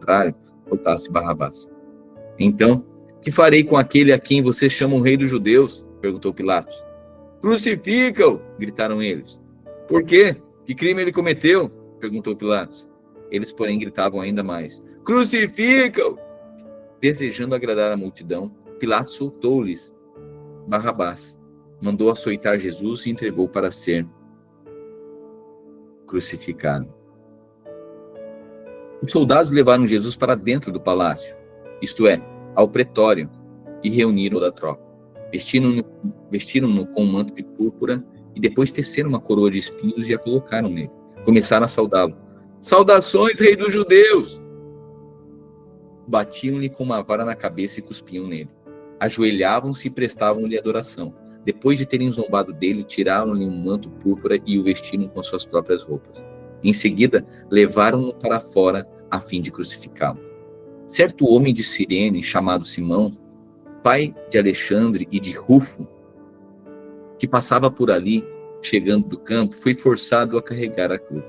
contrário, soltasse Barrabás. Então, que farei com aquele a quem vocês chamam rei dos judeus? Perguntou Pilatos. Crucifica-o! Gritaram eles. Por quê? Que crime ele cometeu? Perguntou Pilatos. Eles, porém, gritavam ainda mais. Crucifica-o! Desejando agradar a multidão, Pilatos soltou-lhes Barrabás, mandou açoitar Jesus e entregou para ser crucificado. Os soldados levaram Jesus para dentro do palácio, isto é, ao pretório, e reuniram toda a tropa. Vestiram-no com um manto de púrpura e depois teceram uma coroa de espinhos e a colocaram nele. Começaram a saudá-lo. Saudações, rei dos judeus! Batiam-lhe com uma vara na cabeça e cuspiam nele. Ajoelhavam-se e prestavam-lhe adoração. Depois de terem zombado dele, tiraram-lhe um manto púrpura e o vestiram com suas próprias roupas. Em seguida, levaram-no para fora a fim de crucificá-lo. Certo homem de Cirene, chamado Simão, pai de Alexandre e de Rufo, que passava por ali, chegando do campo, foi forçado a carregar a cruz.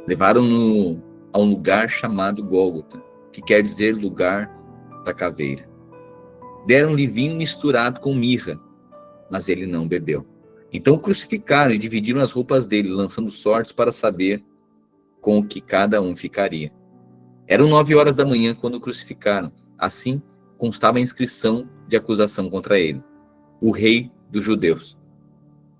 Levaram-no a um lugar chamado Gólgota, que quer dizer lugar da caveira. Deram-lhe vinho misturado com mirra, mas ele não bebeu. Então o crucificaram e dividiram as roupas dele, lançando sortes para saber com o que cada um ficaria. Eram 9 horas da manhã quando o crucificaram. Assim constava a inscrição de acusação contra ele, o rei dos judeus.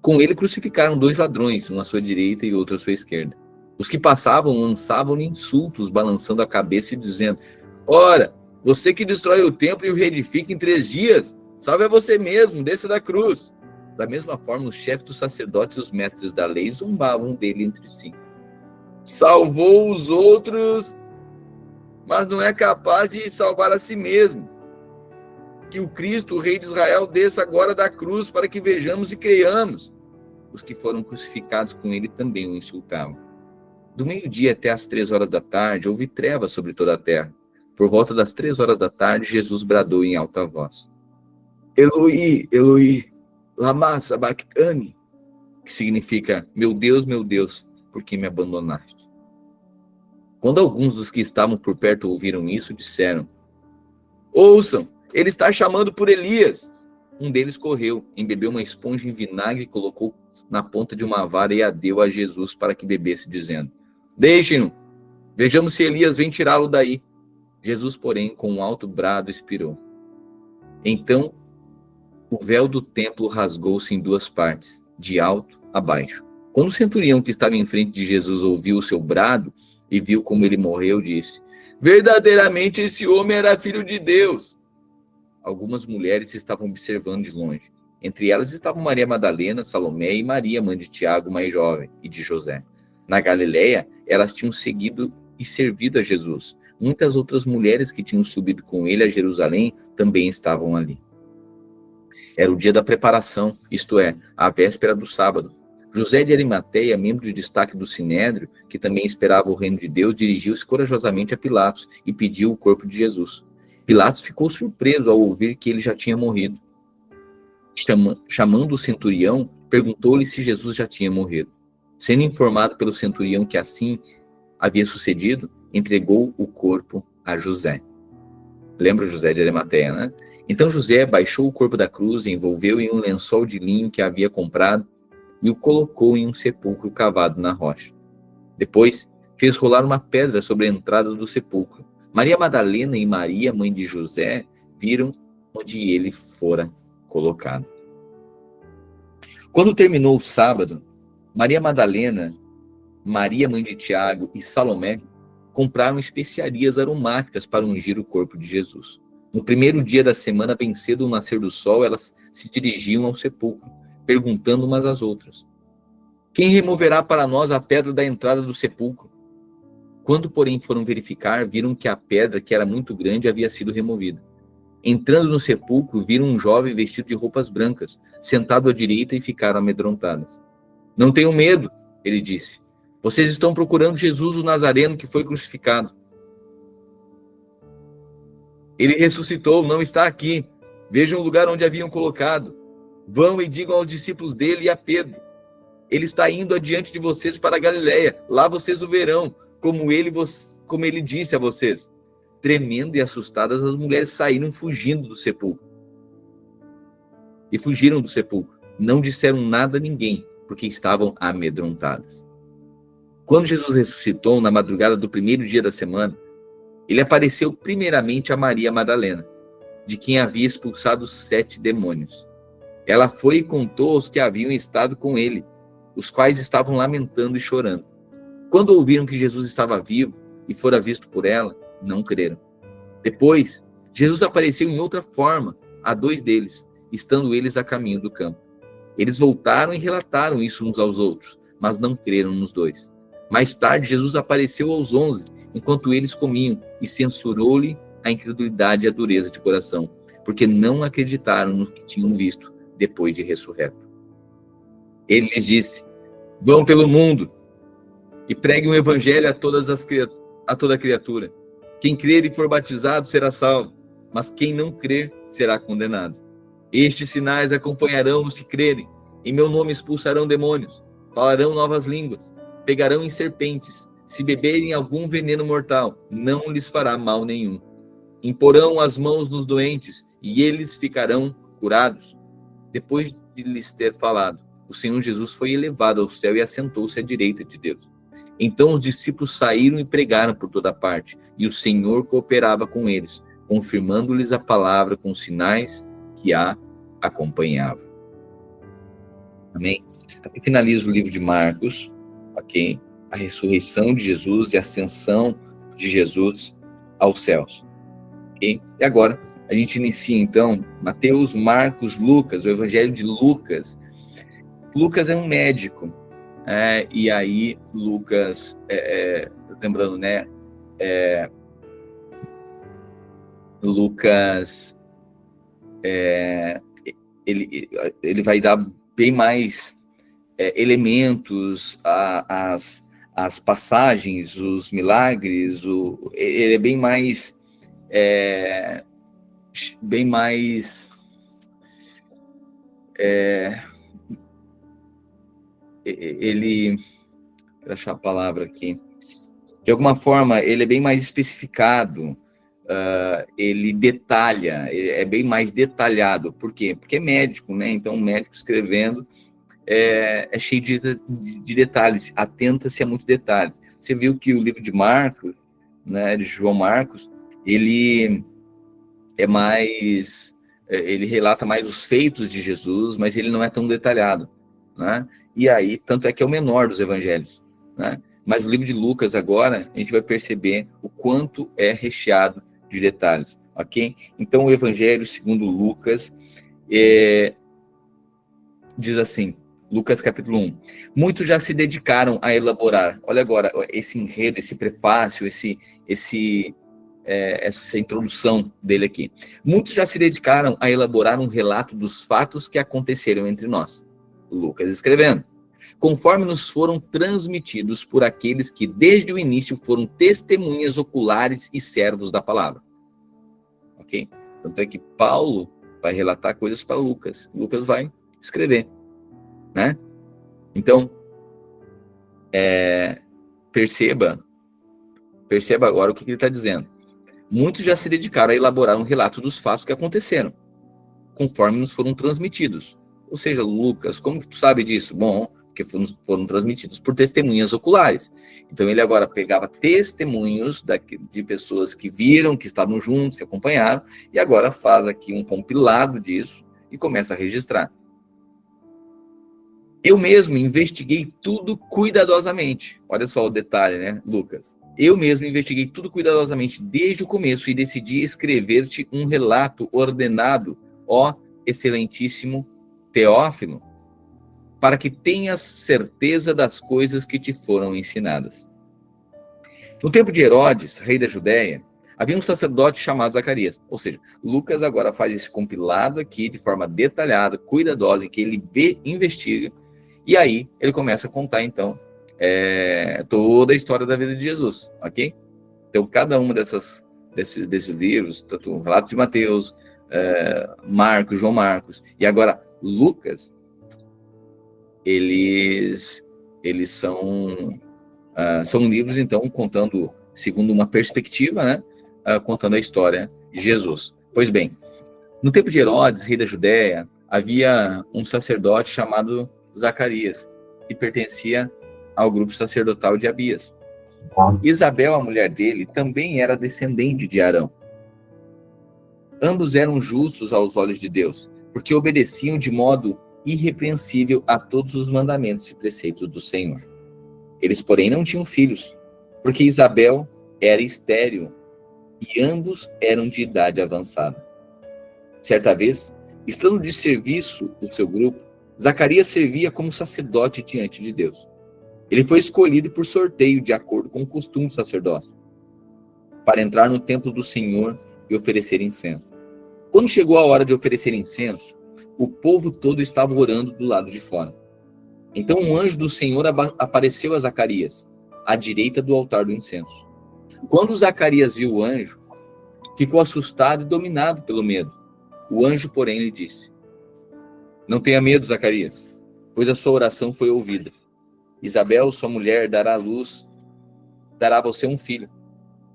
Com ele crucificaram 2 ladrões, um à sua direita e outro à sua esquerda. Os que passavam lançavam-lhe insultos, balançando a cabeça e dizendo: Ora, você que destrói o templo e o reedifica em 3 dias, salve a você mesmo, desça da cruz. Da mesma forma, os chefes dos sacerdotes e os mestres da lei zombavam dele entre si. Salvou os outros, mas não é capaz de salvar a si mesmo. Que o Cristo, o Rei de Israel, desça agora da cruz para que vejamos e creiamos. Os que foram crucificados com ele também o insultavam. Do meio-dia até às 3 horas da tarde, houve trevas sobre toda a terra. Por volta das 3 horas da tarde, Jesus bradou em alta voz: Eloi, Eloi, lama sabachthani, que significa: meu Deus, por que me abandonaste? Quando alguns dos que estavam por perto ouviram isso, disseram: ouçam, ele está chamando por Elias. Um deles correu, embebeu uma esponja em vinagre e colocou na ponta de uma vara e a deu a Jesus para que bebesse, dizendo: deixem-no, vejamos se Elias vem tirá-lo daí. Jesus, porém, com um alto brado, expirou. Então, o véu do templo rasgou-se em 2 partes, de alto a baixo. Quando o centurião que estava em frente de Jesus ouviu o seu brado e viu como ele morreu, disse: verdadeiramente esse homem era filho de Deus. Algumas mulheres estavam observando de longe. Entre elas estavam Maria Madalena, Salomé e Maria, mãe de Tiago, mais jovem, e de José. Na Galileia, elas tinham seguido e servido a Jesus. Muitas outras mulheres que tinham subido com ele a Jerusalém também estavam ali. Era o dia da preparação, isto é, a véspera do sábado. José de Arimateia, membro de destaque do Sinédrio, que também esperava o reino de Deus, dirigiu-se corajosamente a Pilatos e pediu o corpo de Jesus. Pilatos ficou surpreso ao ouvir que ele já tinha morrido. Chamando o centurião, perguntou-lhe se Jesus já tinha morrido. Sendo informado pelo centurião que assim havia sucedido, entregou o corpo a José. Lembra José de Arimateia, né? Então José baixou o corpo da cruz, envolveu em um lençol de linho que havia comprado e o colocou em um sepulcro cavado na rocha. Depois, fez rolar uma pedra sobre a entrada do sepulcro. Maria Madalena e Maria, mãe de José, viram onde ele fora colocado. Quando terminou o sábado, Maria Madalena, Maria, mãe de Tiago e Salomé compraram especiarias aromáticas para ungir o corpo de Jesus. No primeiro dia da semana, bem cedo ao nascer do sol, elas se dirigiam ao sepulcro, perguntando umas às outras: quem removerá para nós a pedra da entrada do sepulcro? Quando, porém, foram verificar, viram que a pedra, que era muito grande, havia sido removida. Entrando no sepulcro, viram um jovem vestido de roupas brancas, sentado à direita, e ficaram amedrontadas. Não tenham medo, ele disse. Vocês estão procurando Jesus, o Nazareno, que foi crucificado. Ele ressuscitou, não está aqui. Vejam o lugar onde haviam colocado. Vão e digam aos discípulos dele e a Pedro: ele está indo adiante de vocês para a Galileia. Lá vocês o verão. como ele disse a vocês. Tremendo e assustadas, as mulheres saíram fugindo do sepulcro. E fugiram do sepulcro. Não disseram nada a ninguém, porque estavam amedrontadas. Quando Jesus ressuscitou, na madrugada do primeiro dia da semana, ele apareceu primeiramente a Maria Madalena, de quem havia expulsado 7 demônios. Ela foi e contou aos que haviam estado com ele, os quais estavam lamentando e chorando. Quando ouviram que Jesus estava vivo e fora visto por ela, não creram. Depois, Jesus apareceu em outra forma a 2 deles, estando eles a caminho do campo. Eles voltaram e relataram isso uns aos outros, mas não creram nos 2. Mais tarde, Jesus apareceu aos 11, enquanto eles comiam, e censurou-lhe a incredulidade e a dureza de coração, porque não acreditaram no que tinham visto depois de ressurreto. Ele lhes disse: vão pelo mundo e preguem o evangelho a toda criatura. Quem crer e for batizado será salvo, mas quem não crer será condenado. Estes sinais acompanharão os que crerem. Em meu nome expulsarão demônios, falarão novas línguas, pegarão em serpentes. Se beberem algum veneno mortal, não lhes fará mal nenhum. Imporão as mãos nos doentes e eles ficarão curados. Depois de lhes ter falado, o Senhor Jesus foi elevado ao céu e assentou-se à direita de Deus. Então os discípulos saíram e pregaram por toda parte, e o Senhor cooperava com eles, confirmando-lhes a palavra com sinais que a acompanhavam. Amém? Aqui finaliza o livro de Marcos, ok? A ressurreição de Jesus e a ascensão de Jesus aos céus. Okay? E agora, a gente inicia então Mateus, Marcos, Lucas, o Evangelho de Lucas. Lucas é um médico, e aí Lucas, lembrando, né, Lucas, ele vai dar bem mais elementos às passagens, os milagres, ele é bem mais ele, vou achar a palavra aqui, de alguma forma ele é bem mais especificado, ele detalha, é bem mais detalhado. Por quê? Porque é médico, né? Então o médico escrevendo é cheio de detalhes, atenta-se a muitos detalhes. Você viu que o livro de Marcos, né, de João Marcos, ele é mais, ele relata mais os feitos de Jesus, mas ele não é tão detalhado, né? E aí, tanto é que é o menor dos evangelhos, né? Mas o livro de Lucas agora, a gente vai perceber o quanto é recheado de detalhes, ok? Então, o evangelho segundo Lucas diz assim, Lucas capítulo 1, muitos já se dedicaram a elaborar, olha agora, esse enredo, esse prefácio, essa introdução dele aqui. Muitos já se dedicaram a elaborar um relato dos fatos que aconteceram entre nós. Lucas escrevendo, conforme nos foram transmitidos por aqueles que desde o início foram testemunhas oculares e servos da palavra. Ok? Tanto é que Paulo vai relatar coisas para Lucas. Lucas vai escrever, né? Então, perceba agora o que ele está dizendo. Muitos já se dedicaram a elaborar um relato dos fatos que aconteceram, conforme nos foram transmitidos. Ou seja, Lucas, como que tu sabe disso? Bom, porque foram transmitidos por testemunhas oculares. Então ele agora pegava testemunhos de pessoas que viram, que estavam juntos, que acompanharam, e agora faz aqui um compilado disso e começa a registrar. Eu mesmo investiguei tudo cuidadosamente. Olha só o detalhe, né, Lucas? Eu mesmo investiguei tudo cuidadosamente desde o começo e decidi escrever-te um relato ordenado, ó excelentíssimo Teófilo, para que tenhas certeza das coisas que te foram ensinadas. No tempo de Herodes, rei da Judéia, havia um sacerdote chamado Zacarias. Ou seja, Lucas agora faz esse compilado aqui de forma detalhada, cuidadosa, em que ele investiga, e aí ele começa a contar, então, toda a história da vida de Jesus, ok? Então, cada uma desses livros, tanto o relato de Mateus, Marcos, João Marcos, e agora Lucas, eles são São livros, então, contando, segundo uma perspectiva, né, contando a história de Jesus. Pois bem, no tempo de Herodes, rei da Judéia, havia um sacerdote chamado Zacarias, que pertencia ao grupo sacerdotal de Abias. Isabel, a mulher dele, também era descendente de Arão. Ambos eram justos aos olhos de Deus, porque obedeciam de modo irrepreensível a todos os mandamentos e preceitos do Senhor. Eles, porém, não tinham filhos, porque Isabel era estéril e ambos eram de idade avançada. Certa vez, estando de serviço do seu grupo, Zacarias servia como sacerdote diante de Deus. Ele foi escolhido por sorteio, de acordo com o costume do sacerdócio, para entrar no templo do Senhor e oferecer incenso. Quando chegou a hora de oferecer incenso, o povo todo estava orando do lado de fora. Então um anjo do Senhor apareceu a Zacarias, à direita do altar do incenso. Quando Zacarias viu o anjo, ficou assustado e dominado pelo medo. O anjo, porém, lhe disse: Não tenha medo, Zacarias, pois a sua oração foi ouvida. Isabel, sua mulher, dará a você um filho,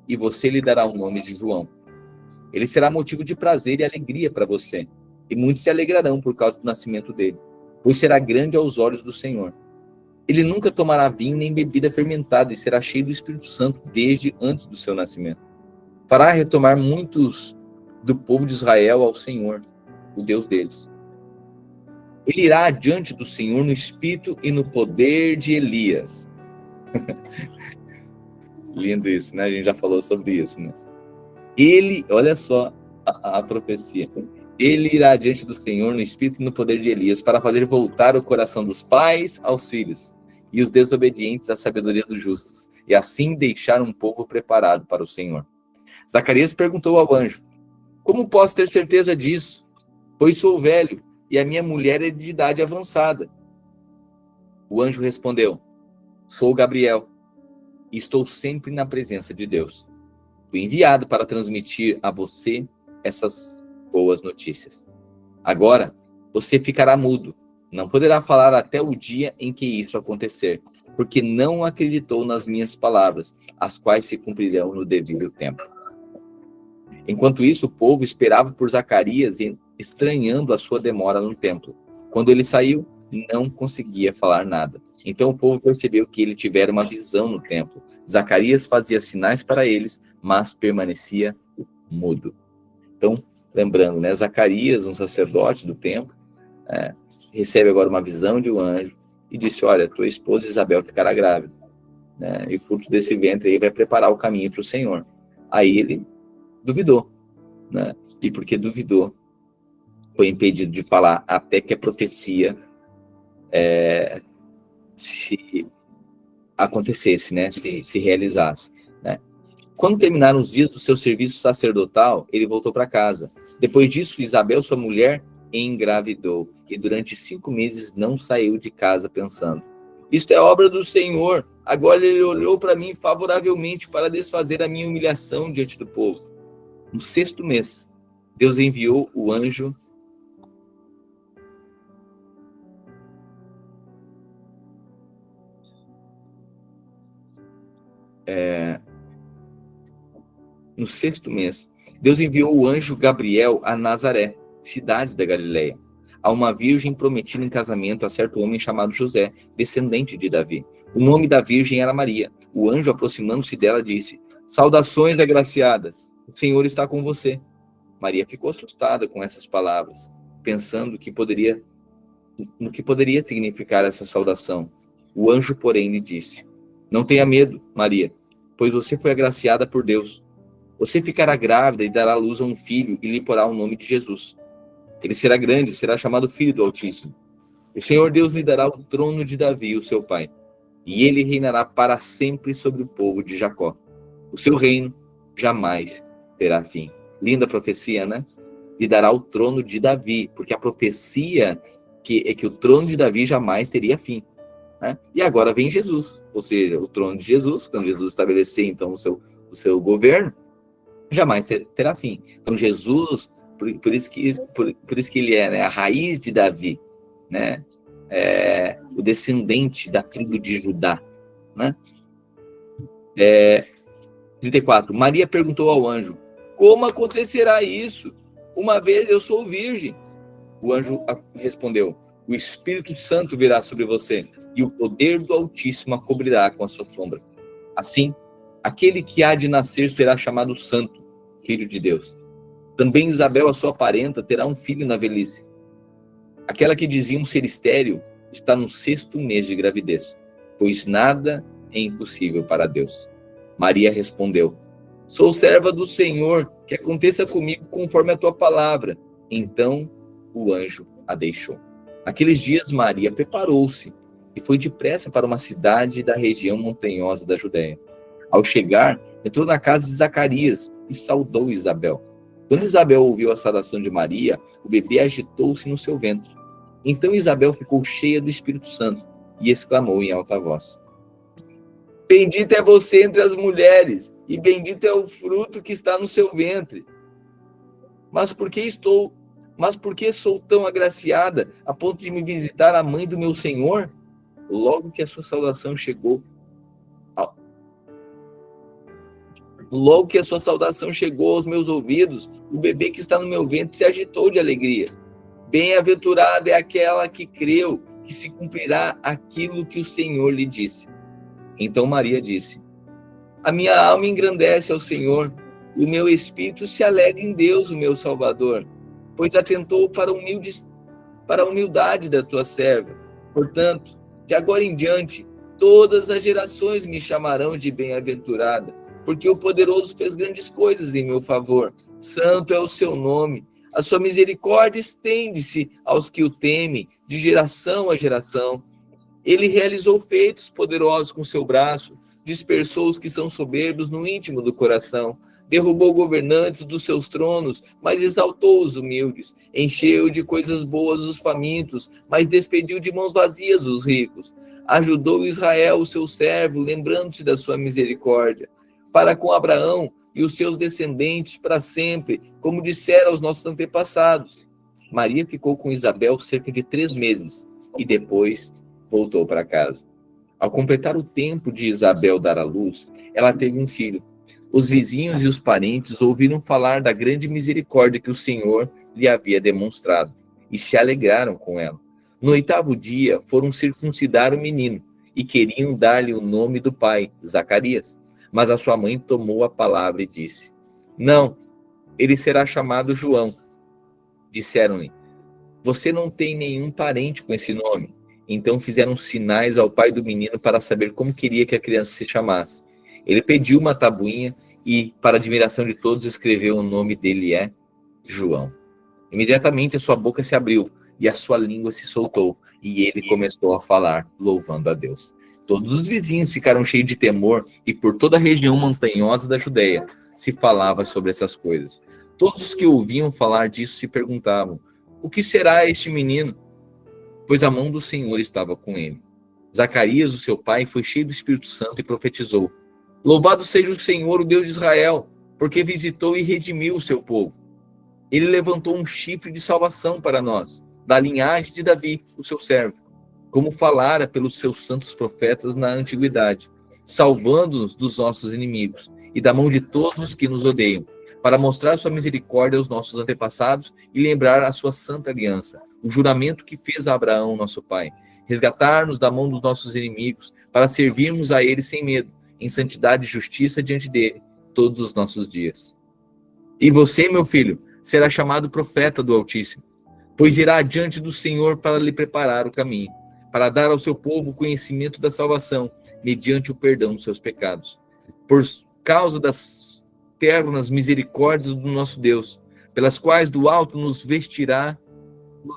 e você lhe dará o nome de João. Ele será motivo de prazer e alegria para você, e muitos se alegrarão por causa do nascimento dele, pois será grande aos olhos do Senhor. Ele nunca tomará vinho nem bebida fermentada e será cheio do Espírito Santo desde antes do seu nascimento. Fará retomar muitos do povo de Israel ao Senhor, o Deus deles. Ele irá adiante do Senhor no espírito e no poder de Elias. Lindo isso, né? A gente já falou sobre isso, né? Olha só a profecia. Ele irá adiante do Senhor no espírito e no poder de Elias para fazer voltar o coração dos pais aos filhos e os desobedientes à sabedoria dos justos, e assim deixar um povo preparado para o Senhor. Zacarias perguntou ao anjo: Como posso ter certeza disso? Pois sou velho e a minha mulher é de idade avançada. O anjo respondeu: Sou Gabriel e estou sempre na presença de Deus. Fui enviado para transmitir a você essas boas notícias. Agora, você ficará mudo, não poderá falar até o dia em que isso acontecer, porque não acreditou nas minhas palavras, as quais se cumprirão no devido tempo. Enquanto isso, o povo esperava por Zacarias, estranhando a sua demora no templo. Quando ele saiu, não conseguia falar nada. Então o povo percebeu que ele tivera uma visão no templo. Zacarias fazia sinais para eles, mas permanecia mudo. Então, lembrando, né, Zacarias, um sacerdote do templo, recebe agora uma visão de um anjo e disse: Olha, tua esposa Isabel ficará grávida, né, e o fruto desse ventre aí vai preparar o caminho para o Senhor. Aí ele duvidou, né, e porque duvidou, foi impedido de falar até que a profecia se acontecesse, né, se realizasse, né. Quando terminaram os dias do seu serviço sacerdotal, ele voltou para casa. Depois disso, Isabel, sua mulher, engravidou, e durante 5 meses não saiu de casa pensando: Isto é obra do Senhor, agora ele olhou para mim favoravelmente para desfazer a minha humilhação diante do povo. No 6º mês, Deus enviou o anjo no 6º mês, Deus enviou o anjo Gabriel a Nazaré, cidade da Galileia, a uma virgem prometida em casamento a certo homem chamado José, descendente de Davi. O nome da virgem era Maria. O anjo, aproximando-se dela, disse: Saudações, agraciada, o Senhor está com você. Maria ficou assustada com essas palavras, pensando no que poderia significar essa saudação. O anjo, porém, lhe disse: Não tenha medo, Maria, pois você foi agraciada por Deus. Você ficará grávida e dará à luz a um filho e lhe porá o nome de Jesus. Ele será grande, será chamado Filho do Altíssimo. O Senhor Deus lhe dará o trono de Davi, o seu pai, e ele reinará para sempre sobre o povo de Jacó. O seu reino jamais terá fim. Linda profecia, né? Lhe dará o trono de Davi, porque a profecia é que o trono de Davi jamais teria fim, né? E agora vem Jesus, ou seja, o trono de Jesus, quando Jesus estabelecer então o seu governo, jamais terá fim. Então Jesus, por isso que ele é, né, a raiz de Davi, né, o descendente da tribo de Judá, né? 34. Maria perguntou ao anjo: como acontecerá isso? Uma vez eu sou virgem. O anjo respondeu: o Espírito Santo virá sobre você, e o poder do Altíssimo a cobrirá com a sua sombra. Assim, aquele que há de nascer será chamado Santo, Filho de Deus. Também Isabel, a sua parenta, terá um filho na velhice. Aquela que diziam ser estéril está no 6º mês de gravidez, pois nada é impossível para Deus. Maria respondeu: sou serva do Senhor, que aconteça comigo conforme a tua palavra. Então o anjo a deixou. Naqueles dias Maria preparou-se e foi depressa para uma cidade da região montanhosa da Judéia. Ao chegar, entrou na casa de Zacarias e saudou Isabel. Quando Isabel ouviu a saudação de Maria, o bebê agitou-se no seu ventre. Então Isabel ficou cheia do Espírito Santo e exclamou em alta voz: bendita é você entre as mulheres, e bendito é o fruto que está no seu ventre. Mas por que sou tão agraciada a ponto de me visitar a mãe do meu Senhor? Logo que a sua saudação chegou aos meus ouvidos, o bebê que está no meu ventre se agitou de alegria. Bem-aventurada é aquela que creu que se cumprirá aquilo que o Senhor lhe disse. Então Maria disse: a minha alma engrandece ao Senhor, e o meu espírito se alegra em Deus, o meu Salvador, pois atentou para a humildade da tua serva. Portanto, de agora em diante, todas as gerações me chamarão de bem-aventurada, porque o Poderoso fez grandes coisas em meu favor. Santo é o seu nome. A sua misericórdia estende-se aos que o temem, de geração a geração. Ele realizou feitos poderosos com seu braço, dispersou os que são soberbos no íntimo do coração, derrubou governantes dos seus tronos, mas exaltou os humildes, encheu de coisas boas os famintos, mas despediu de mãos vazias os ricos. Ajudou Israel, o seu servo, lembrando-se da sua misericórdia, para com Abraão e os seus descendentes para sempre, como disseram aos nossos antepassados. Maria ficou com Isabel cerca de 3 meses e depois voltou para casa. Ao completar o tempo de Isabel dar à luz, ela teve um filho. Os vizinhos e os parentes ouviram falar da grande misericórdia que o Senhor lhe havia demonstrado e se alegraram com ela. No 8º dia, foram circuncidar o menino e queriam dar-lhe o nome do pai, Zacarias. Mas a sua mãe tomou a palavra e disse: não, ele será chamado João. Disseram-lhe: você não tem nenhum parente com esse nome. Então fizeram sinais ao pai do menino para saber como queria que a criança se chamasse. Ele pediu uma tabuinha e, para admiração de todos, escreveu: o nome dele é João. Imediatamente a sua boca se abriu e a sua língua se soltou, e ele começou a falar, louvando a Deus. Todos os vizinhos ficaram cheios de temor, e por toda a região montanhosa da Judéia se falava sobre essas coisas. Todos os que ouviam falar disso se perguntavam: o que será este menino? Pois a mão do Senhor estava com ele. Zacarias, o seu pai, foi cheio do Espírito Santo e profetizou: louvado seja o Senhor, o Deus de Israel, porque visitou e redimiu o seu povo. Ele levantou um chifre de salvação para nós, da linhagem de Davi, o seu servo, como falara pelos seus santos profetas na antiguidade, salvando-nos dos nossos inimigos e da mão de todos os que nos odeiam, para mostrar sua misericórdia aos nossos antepassados e lembrar a sua santa aliança, o juramento que fez a Abraão, nosso pai, resgatar-nos da mão dos nossos inimigos, para servirmos a ele sem medo, em santidade e justiça diante dele, todos os nossos dias. E você, meu filho, será chamado profeta do Altíssimo, pois irá adiante do Senhor para lhe preparar o caminho, para dar ao seu povo o conhecimento da salvação, mediante o perdão dos seus pecados. Por causa das ternas misericórdias do nosso Deus, pelas quais do alto nos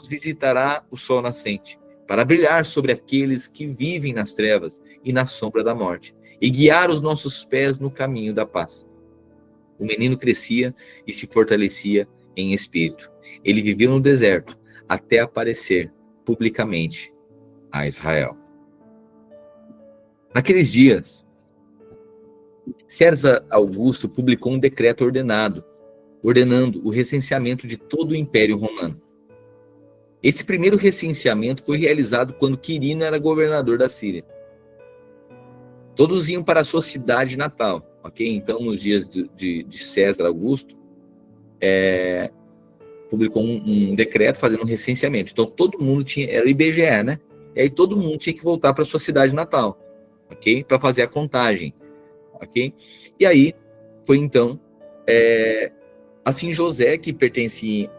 visitará o sol nascente, para brilhar sobre aqueles que vivem nas trevas e na sombra da morte, e guiar os nossos pés no caminho da paz. O menino crescia e se fortalecia em espírito. Ele viveu no deserto até aparecer publicamente a Israel. Naqueles dias, César Augusto publicou um decreto ordenando o recenseamento de todo o Império Romano. Esse primeiro recenseamento foi realizado quando Quirino era governador da Síria. Todos iam para a sua cidade natal, ok? Então, nos dias de César Augusto, publicou um decreto fazendo um recenseamento. Então, todo mundo tinha, era o IBGE, né? E aí todo mundo tinha que voltar para a sua cidade natal, ok? Para fazer a contagem, ok? E aí, foi então, assim, José, que pertencia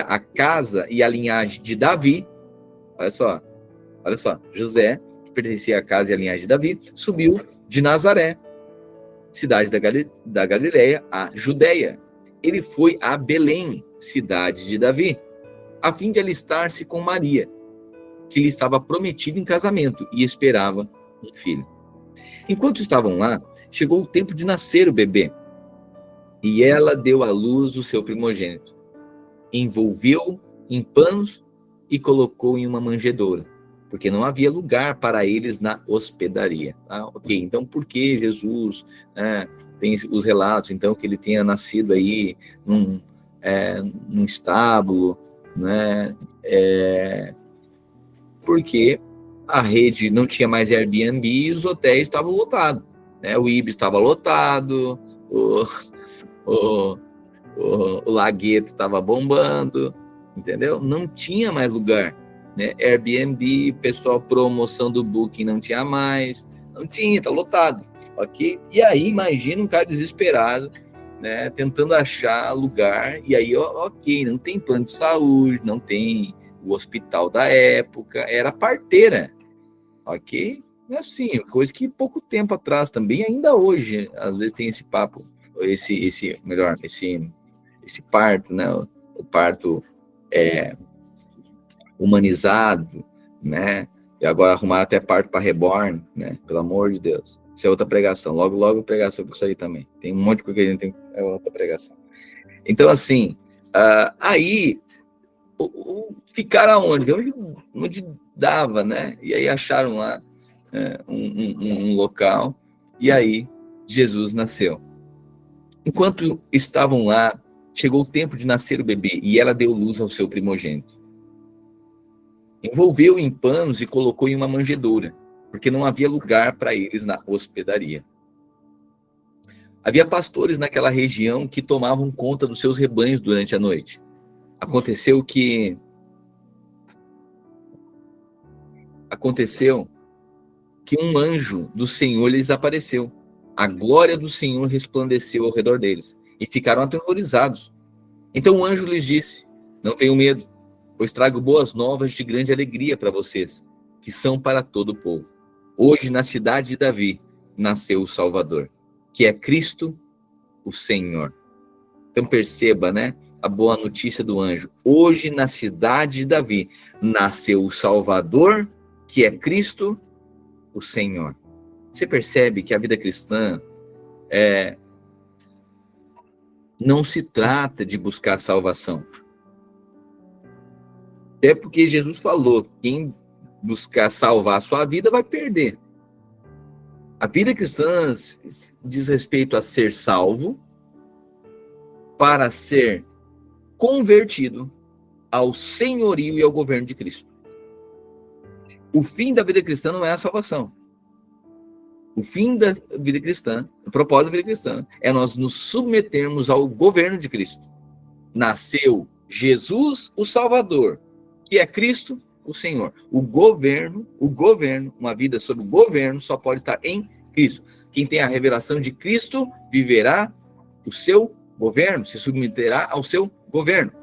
à casa e à linhagem de Davi, olha só, José, que pertencia à casa e à linhagem de Davi, subiu de Nazaré, cidade da Galileia, à Judeia. Ele foi a Belém, cidade de Davi, a fim de alistar-se com Maria, que lhe estava prometida em casamento e esperava um filho. Enquanto estavam lá, chegou o tempo de nascer o bebê, e ela deu à luz o seu primogênito. Envolveu em panos e colocou em uma manjedoura, porque não havia lugar para eles na hospedaria. Ok, então por que Jesus, tem os relatos, então, que ele tenha nascido aí num estábulo, né? Porque a rede não tinha mais Airbnb e os hotéis estavam lotados, né? O Ibis estava lotado, o Lagueto estava bombando, entendeu? Não tinha mais lugar, né? Airbnb, pessoal, promoção do Booking não tinha mais, não tinha, tá lotado, ok? E aí, imagina um cara desesperado, né? Tentando achar lugar, e aí, ok, não tem plano de saúde, não tem o hospital da época, era parteira, ok? Assim, coisa que pouco tempo atrás também, ainda hoje, às vezes tem esse papo, esse parto, né? O parto humanizado, né? E agora arrumar até parto para reborn, né? Pelo amor de Deus. Isso é outra pregação. Logo pregar sobre isso aí também. Tem um monte de coisa que a gente tem, é outra pregação. Então, assim, aí ficaram onde dava, né? E aí acharam lá um local, e aí Jesus nasceu. Enquanto estavam lá, chegou o tempo de nascer o bebê, e ela deu luz ao seu primogênito. Envolveu em panos e colocou em uma manjedoura, porque não havia lugar para eles na hospedaria. Havia pastores naquela região que tomavam conta dos seus rebanhos durante a noite. Aconteceu que um anjo do Senhor lhes apareceu. A glória do Senhor resplandeceu ao redor deles, e ficaram aterrorizados. Então o anjo lhes disse: não tenham medo, pois trago boas novas de grande alegria para vocês, que são para todo o povo. Hoje, na cidade de Davi, nasceu o Salvador, que é Cristo, o Senhor. Então perceba, né, a boa notícia do anjo. Hoje, na cidade de Davi, nasceu o Salvador, que é Cristo, o Senhor. Você percebe que a vida cristã não se trata de buscar salvação. Até porque Jesus falou: quem buscar salvar a sua vida vai perder. A vida cristã diz respeito a ser salvo para ser convertido ao senhorio e ao governo de Cristo. O fim da vida cristã não é a salvação. O fim da vida cristã, o propósito da vida cristã, é nós nos submetermos ao governo de Cristo. Nasceu Jesus, o Salvador, que é Cristo, o Senhor. O governo, uma vida sob o governo só pode estar em Cristo. Quem tem a revelação de Cristo viverá o seu governo, se submeterá ao seu governo.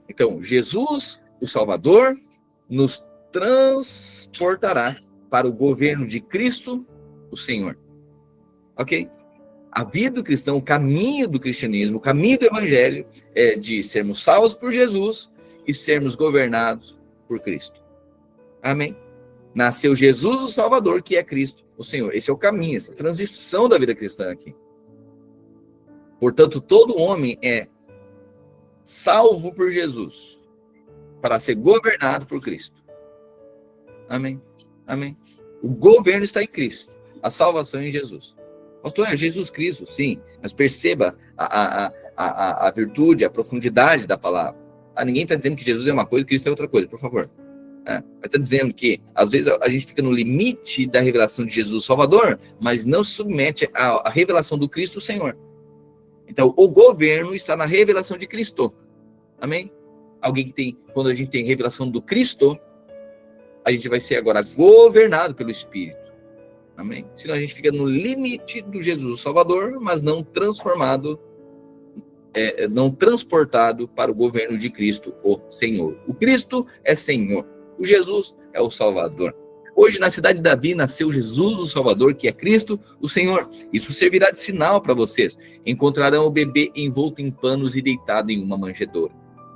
Então, Jesus, o Salvador, nos transportará para o governo de Cristo, o Senhor. Ok? A vida do cristão, o caminho do cristianismo, o caminho do evangelho é de sermos salvos por Jesus e sermos governados por Cristo. Amém? Nasceu Jesus, o Salvador, que é Cristo, o Senhor. Esse é o caminho, essa transição da vida cristã aqui. Portanto, todo homem é salvo por Jesus para ser governado por Cristo. Amém? Amém? O governo está em Cristo. A salvação é em Jesus. Pastor, é Jesus Cristo, sim. Mas perceba a virtude, a profundidade da palavra. Ninguém está dizendo que Jesus é uma coisa e Cristo é outra coisa, por favor. Mas está dizendo que, às vezes, a gente fica no limite da revelação de Jesus Salvador, mas não se submete à revelação do Cristo Senhor. Então, o governo está na revelação de Cristo. Amém? Quando a gente tem revelação do Cristo, a gente vai ser agora governado pelo Espírito. Amém? Senão a gente fica no limite do Jesus Salvador, mas não transformado, não transportado para o governo de Cristo, o Senhor. O Cristo é Senhor. O Jesus é o Salvador. Hoje, na cidade de Davi, nasceu Jesus, o Salvador, que é Cristo, o Senhor. Isso servirá de sinal para vocês. Encontrarão o bebê envolto em panos e deitado em uma manjedoura.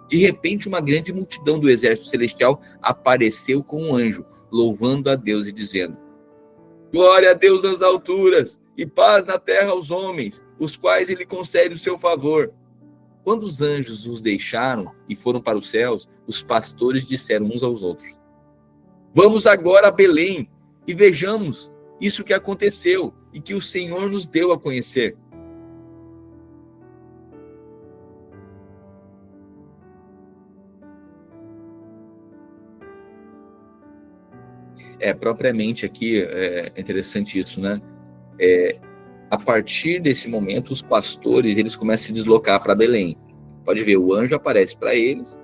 De repente, uma grande multidão do exército celestial apareceu com um anjo, louvando a Deus e dizendo: glória a Deus nas alturas e paz na terra aos homens, os quais ele concede o seu favor. Quando os anjos os deixaram e foram para os céus, os pastores disseram uns aos outros: vamos agora a Belém e vejamos isso que aconteceu e que o Senhor nos deu a conhecer. Propriamente aqui, é interessante isso, né? A partir desse momento, os pastores, eles começam a se deslocar para Belém. Pode ver, o anjo aparece para eles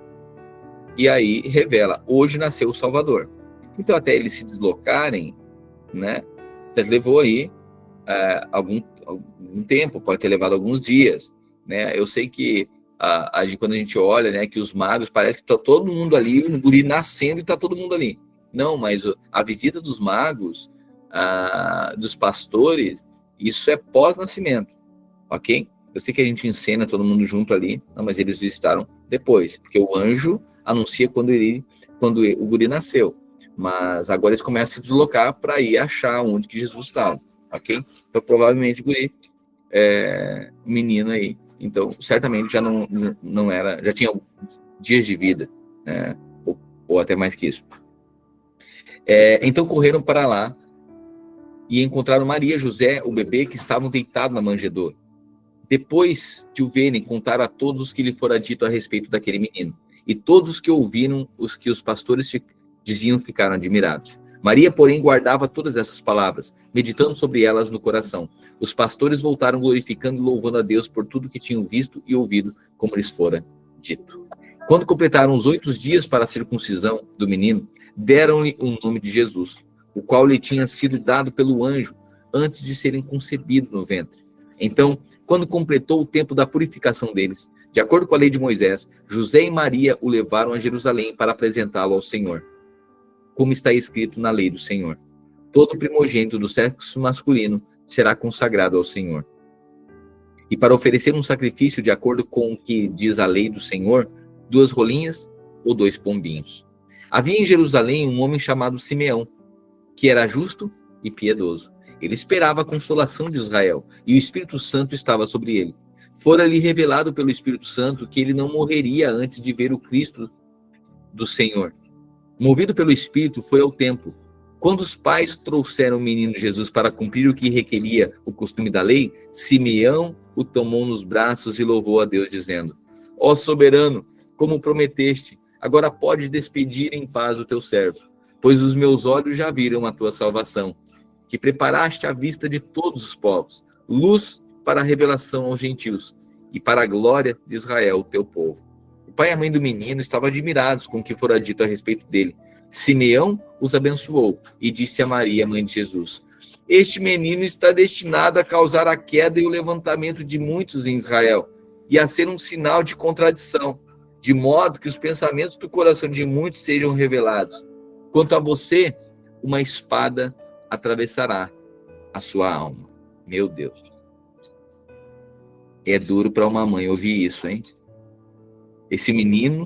e aí revela: hoje nasceu o Salvador. Então, até eles se deslocarem, né? Levou aí algum tempo, pode ter levado alguns dias, né? Eu sei que quando a gente olha, né, que os magos, parece que está todo mundo ali, o guri nascendo e está todo mundo ali. Não, mas a visita dos magos, dos pastores, isso é pós-nascimento, ok? Eu sei que a gente encena todo mundo junto ali, não, mas eles visitaram depois, porque o anjo anuncia quando o guri nasceu. Mas agora eles começam a se deslocar para ir achar onde que Jesus estava, ok? Então, provavelmente o guri o menino aí. Então, certamente já não era, já tinha dias de vida, né? Ou até mais que isso. Então correram para lá e encontraram Maria e José, o bebê, que estavam deitados na manjedoura. Depois de o verem, contaram a todos o que lhe fora dito a respeito daquele menino. E todos os que ouviram, os que os pastores diziam, ficaram admirados. Maria, porém, guardava todas essas palavras, meditando sobre elas no coração. Os pastores voltaram glorificando e louvando a Deus por tudo que tinham visto e ouvido, como lhes fora dito. Quando completaram os 8 dias para a circuncisão do menino, deram-lhe o nome de Jesus, o qual lhe tinha sido dado pelo anjo antes de serem concebidos no ventre. Então, quando completou o tempo da purificação deles, de acordo com a lei de Moisés, José e Maria o levaram a Jerusalém para apresentá-lo ao Senhor, como está escrito na lei do Senhor: todo primogênito do sexo masculino será consagrado ao Senhor. E para oferecer um sacrifício de acordo com o que diz a lei do Senhor, 2 rolinhas ou 2 pombinhos. Havia em Jerusalém um homem chamado Simeão, que era justo e piedoso. Ele esperava a consolação de Israel, e o Espírito Santo estava sobre ele. Fora-lhe revelado pelo Espírito Santo que ele não morreria antes de ver o Cristo do Senhor. Movido pelo Espírito, foi ao templo. Quando os pais trouxeram o menino Jesus para cumprir o que requeria o costume da lei, Simeão o tomou nos braços e louvou a Deus, dizendo: ó soberano, como prometeste, agora podes despedir em paz o teu servo, pois os meus olhos já viram a tua salvação, que preparaste à vista de todos os povos, luz para a revelação aos gentios e para a glória de Israel, o teu povo. O pai e a mãe do menino estavam admirados com o que fora dito a respeito dele. Simeão os abençoou e disse a Maria, mãe de Jesus: este menino está destinado a causar a queda e o levantamento de muitos em Israel, e a ser um sinal de contradição, de modo que os pensamentos do coração de muitos sejam revelados. Quanto a você, uma espada atravessará a sua alma. Meu Deus. É duro para uma mãe ouvir isso, hein? Esse menino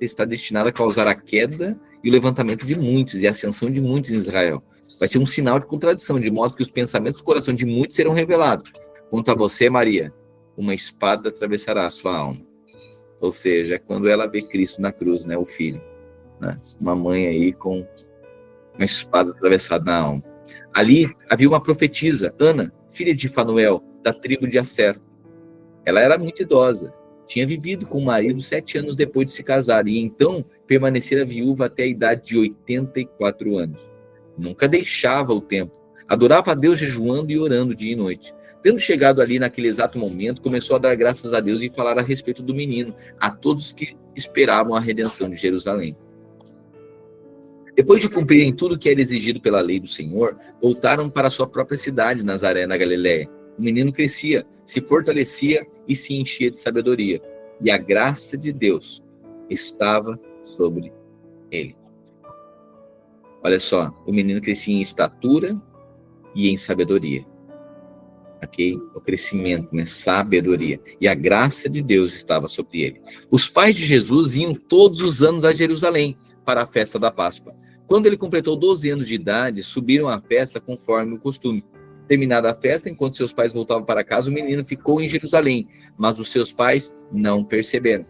está destinado a causar a queda e o levantamento de muitos, e a ascensão de muitos em Israel. Vai ser um sinal de contradição, de modo que os pensamentos do coração de muitos serão revelados. Quanto a você, Maria, uma espada atravessará a sua alma. Ou seja, quando ela vê Cristo na cruz, né, o filho, né? Uma mãe aí com uma espada atravessada na alma. Ali havia uma profetisa, Ana, filha de Fanuel, da tribo de Asser. Ela era muito idosa, tinha vivido com o marido 7 anos depois de se casar, e então permanecera viúva até a idade de 84 anos. Nunca deixava o templo. Adorava a Deus jejuando e orando dia e noite. Tendo chegado ali naquele exato momento, começou a dar graças a Deus e falar a respeito do menino a todos que esperavam a redenção de Jerusalém. Depois de cumprirem tudo que era exigido pela lei do Senhor, voltaram para sua própria cidade, Nazaré, na Galiléia. O menino crescia, se fortalecia e se enchia de sabedoria. E a graça de Deus estava sobre ele. Olha só, o menino crescia em estatura e em sabedoria. Ok? O crescimento, né? Sabedoria. E a graça de Deus estava sobre ele. Os pais de Jesus iam todos os anos a Jerusalém para a festa da Páscoa. Quando ele completou 12 anos de idade, subiram à festa conforme o costume. Terminada a festa, enquanto seus pais voltavam para casa, o menino ficou em Jerusalém, mas os seus pais não perceberam.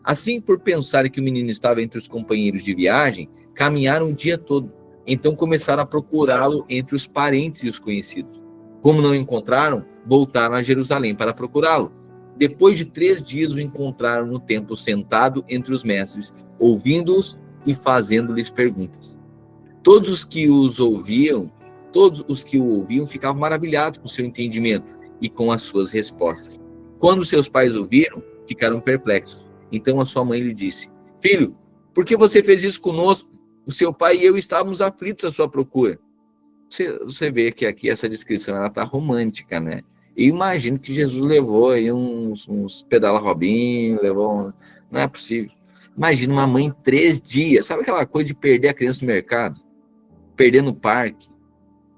Assim, por pensar que o menino estava entre os companheiros de viagem, caminharam o dia todo. Então começaram a procurá-lo entre os parentes e os conhecidos. Como não encontraram, voltaram a Jerusalém para procurá-lo. Depois de 3 dias, o encontraram no templo sentado entre os mestres, ouvindo-os e fazendo-lhes perguntas. Todos os que o ouviam ficavam maravilhados com seu entendimento e com as suas respostas. Quando seus pais ouviram, ficaram perplexos. Então a sua mãe lhe disse: Filho, por que você fez isso conosco? O seu pai e eu estávamos aflitos à sua procura. Você vê que aqui essa descrição ela está romântica, né? Eu imagino que Jesus levou aí uns pedala-robinho, não é possível. Imagina uma mãe em 3 dias. Sabe aquela coisa de perder a criança no mercado? Perder no parque?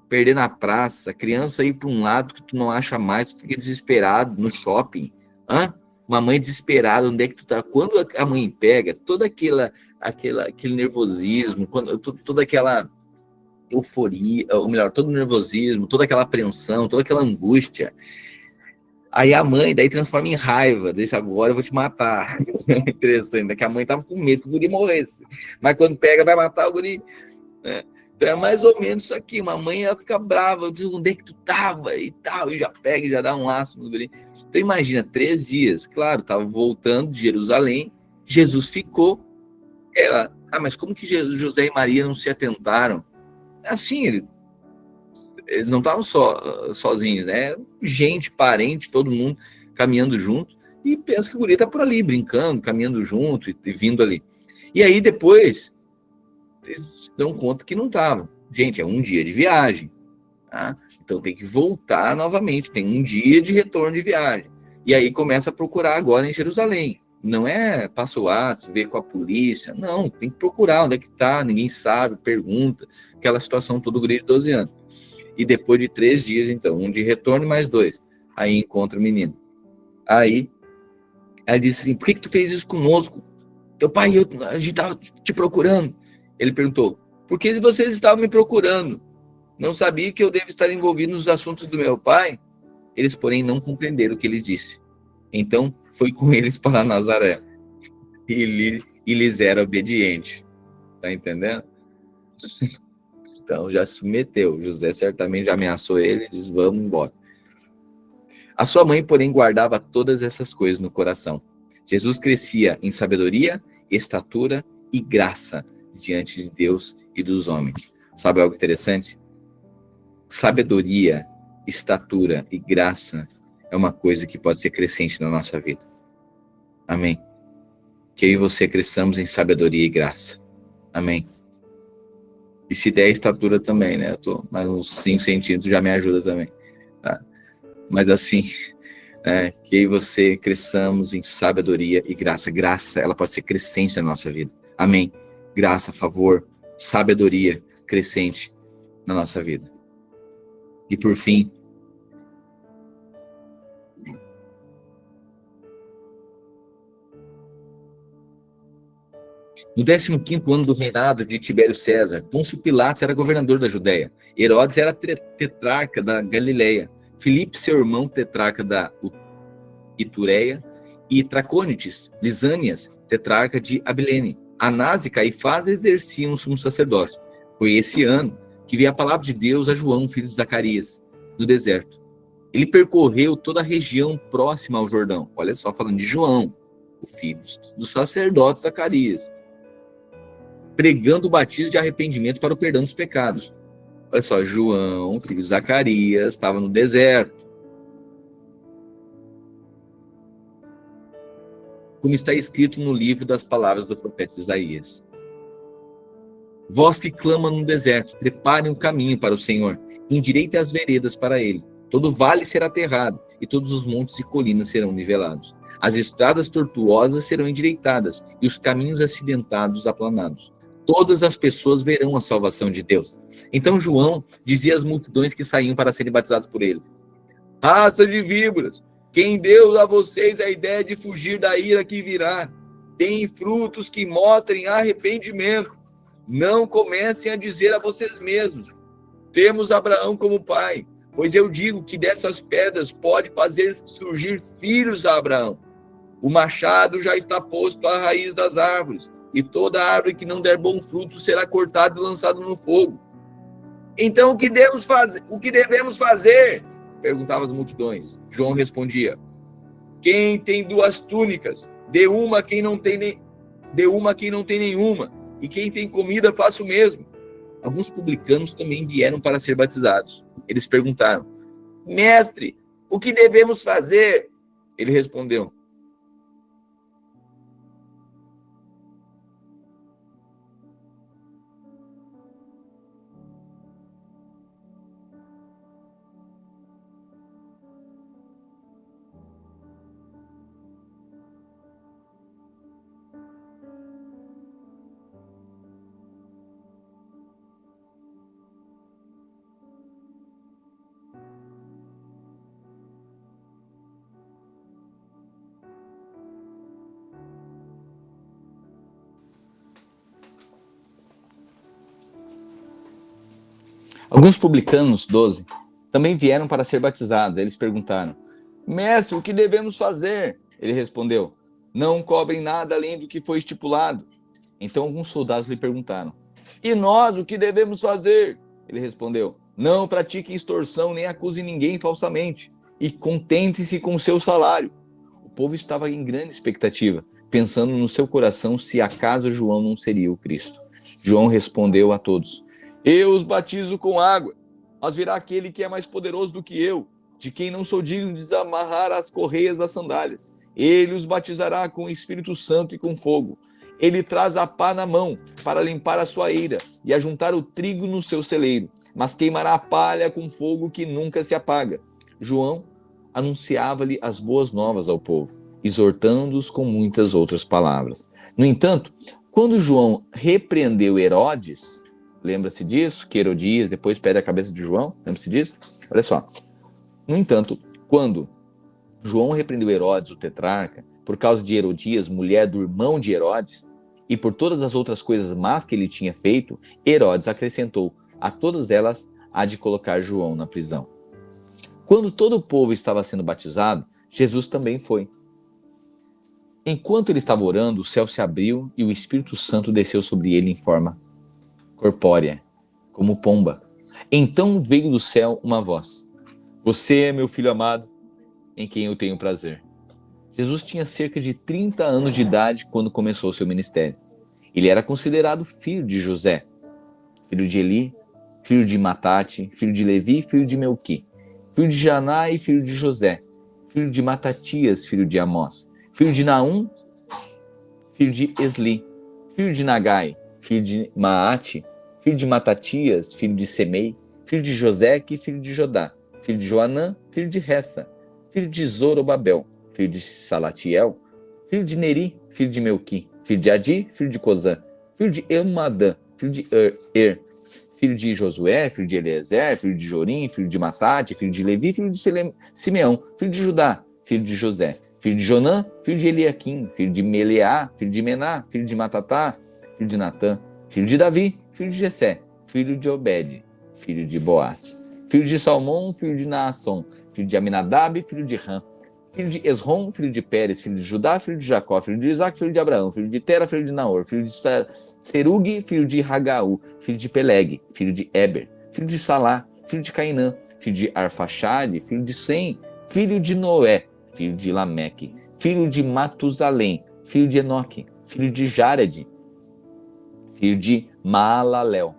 Perder na praça? A criança ir para um lado que tu não acha mais, tu fica desesperado no shopping. Uma mãe desesperada, onde é que tu tá? Quando a mãe pega, todo aquele nervosismo, toda aquela euforia, ou melhor, todo o nervosismo, toda aquela apreensão, toda aquela angústia. Aí a mãe daí transforma em raiva, diz: agora eu vou te matar. Interessante, né? Que a mãe tava com medo que o guri morresse. Mas quando pega, vai matar o guri. Né? Então é mais ou menos isso aqui. Uma mãe, ela fica brava, diz: onde é que tu tava? E tal, e já pega e já dá um laço no guri. Então imagina, 3 dias, claro, tava voltando de Jerusalém, Jesus ficou. Ela: mas como que José e Maria não se atentaram? Assim, eles não estavam sozinhos, né? Gente, parente, todo mundo caminhando junto, e pensa que o guri tá por ali, brincando, caminhando junto e vindo ali. E aí depois, eles se dão conta que não estavam. Gente, é 1 dia de viagem, tá? Então tem que voltar novamente, tem 1 dia de retorno de viagem. E aí começa a procurar agora em Jerusalém. Não é passa o WhatsApp, ver com a polícia, não, tem que procurar onde é que tá, ninguém sabe, pergunta, aquela situação todo guri de 12 anos. E depois de 3 dias, então, 1 de retorno mais 2, aí encontra o menino. Aí disse assim: por que tu fez isso conosco? Teu pai e eu, a gente tava te procurando. Ele perguntou: por que vocês estavam me procurando? Não sabia que eu devo estar envolvido nos assuntos do meu pai? Eles, porém, não compreenderam o que ele disse. Então, foi com eles para Nazaré. E lhes era obediente. Tá entendendo? Então, já se submeteu. José certamente já ameaçou ele e disse: vamos embora. A sua mãe, porém, guardava todas essas coisas no coração. Jesus crescia em sabedoria, estatura e graça diante de Deus e dos homens. Sabe algo interessante? Sabedoria, estatura e graça é uma coisa que pode ser crescente na nossa vida. Amém? Que eu e você cresçamos em sabedoria e graça. Amém? E se der estatura também, né? Eu tô mais uns 5 centímetros, já me ajuda também. Tá? Mas assim, que eu e você cresçamos em sabedoria e graça. Graça, ela pode ser crescente na nossa vida. Amém? Graça, favor, sabedoria crescente na nossa vida. E por fim, no 15º ano do reinado de Tibério César, Pôncio Pilatos era governador da Judéia. Herodes era tetrarca da Galileia. Filipe, seu irmão, tetrarca da Itureia. E Tracônites, Lisânias, tetrarca de Abilene. Anás e Caifás exerciam o sumo sacerdócio. Foi esse ano que veio a palavra de Deus a João, filho de Zacarias, no deserto. Ele percorreu toda a região próxima ao Jordão. Olha só, falando de João, o filho do sacerdote Zacarias. pregando o batismo de arrependimento para o perdão dos pecados. Olha só, João, filho de Zacarias, estava no deserto. Como está escrito no livro das palavras do profeta Isaías. Vós que clamam no deserto, preparem o caminho para o Senhor, endireitem as veredas para ele. Todo vale será aterrado, e todos os montes e colinas serão nivelados. As estradas tortuosas serão endireitadas, e os caminhos acidentados aplanados. Todas as pessoas verão a salvação de Deus. Então João dizia às multidões que saíam para serem batizados por ele: raça de víboras, quem deu a vocês a ideia de fugir da ira que virá? Deem frutos que mostrem arrependimento. Não comecem a dizer a vocês mesmos: temos Abraão como pai, pois eu digo que dessas pedras pode fazer surgir filhos a Abraão. O machado já está posto à raiz das árvores, e toda árvore que não der bom fruto será cortada e lançada no fogo. Então o que devemos fazer? Perguntavam as multidões. João respondia: quem tem 2 túnicas, dê uma a quem não tem nenhuma, e quem tem comida, faça o mesmo. Alguns publicanos também vieram para ser batizados. Eles perguntaram: mestre, o que devemos fazer? Ele respondeu: Alguns publicanos, 12, também vieram para ser batizados. Eles perguntaram: mestre, o que devemos fazer? Ele respondeu: não cobrem nada além do que foi estipulado. Então alguns soldados lhe perguntaram: e nós, o que devemos fazer? Ele respondeu: não pratiquem extorsão, nem acusem ninguém falsamente, e contentem-se com o seu salário. O povo estava em grande expectativa, pensando no seu coração se acaso João não seria o Cristo. João respondeu a todos: eu os batizo com água, mas virá aquele que é mais poderoso do que eu, de quem não sou digno de desamarrar as correias das sandálias. Ele os batizará com o Espírito Santo e com fogo. Ele traz a pá na mão para limpar a sua eira e ajuntar o trigo no seu celeiro, mas queimará a palha com fogo que nunca se apaga. João anunciava-lhe as boas novas ao povo, exortando-os com muitas outras palavras. No entanto, quando João repreendeu Herodes, lembra-se disso? Que Herodias depois pede a cabeça de João? Lembra-se disso? Olha só. No entanto, quando João repreendeu Herodes, o tetrarca, por causa de Herodias, mulher do irmão de Herodes, e por todas as outras coisas más que ele tinha feito, Herodes acrescentou a todas elas a de colocar João na prisão. Quando todo o povo estava sendo batizado, Jesus também foi. Enquanto ele estava orando, o céu se abriu e o Espírito Santo desceu sobre ele em forma corpórea, como pomba. Então veio do céu uma voz: você é meu filho amado, em quem eu tenho prazer. Jesus tinha cerca de 30 anos de idade quando começou seu ministério. Ele era considerado filho de José, filho de Eli, filho de Matate, filho de Levi, filho de Melqui, filho de Janá e filho de José, filho de Matatias, filho de Amós, filho de Naum, filho de Esli, filho de Nagai, filho de Maate, filho de Matatias, filho de Semei, filho de Joseque, filho de Jodá, filho de Joanã, filho de Ressa, filho de Zorobabel, filho de Salatiel, filho de Neri, filho de Melqui, filho de Adi, filho de Cozã, filho de Elmadã, filho de filho de Josué, filho de Eliezer, filho de Jorim, filho de Matate, filho de Levi, filho de Simeão, filho de Judá, filho de José, filho de Jonã, filho de Eliaquim, filho de Meleá, filho de Mená, filho de Matatá, filho de Natã, filho de Davi, filho de Jessé, filho de Obed, filho de Boaz, filho de Salmão, filho de Naasson, filho de Aminadab, filho de Ram, filho de Esrom, filho de Pérez, filho de Judá, filho de Jacó, filho de Isaac, filho de Abraão, filho de Tera, filho de Naor, filho de Serug, filho de Hagaú, filho de Peleg, filho de Eber, filho de Salá, filho de Cainã, filho de Arfaxade, filho de Sem, filho de Noé, filho de Lameque, filho de Matusalém, filho de Enoque, filho de Jared, filho de Maalalel,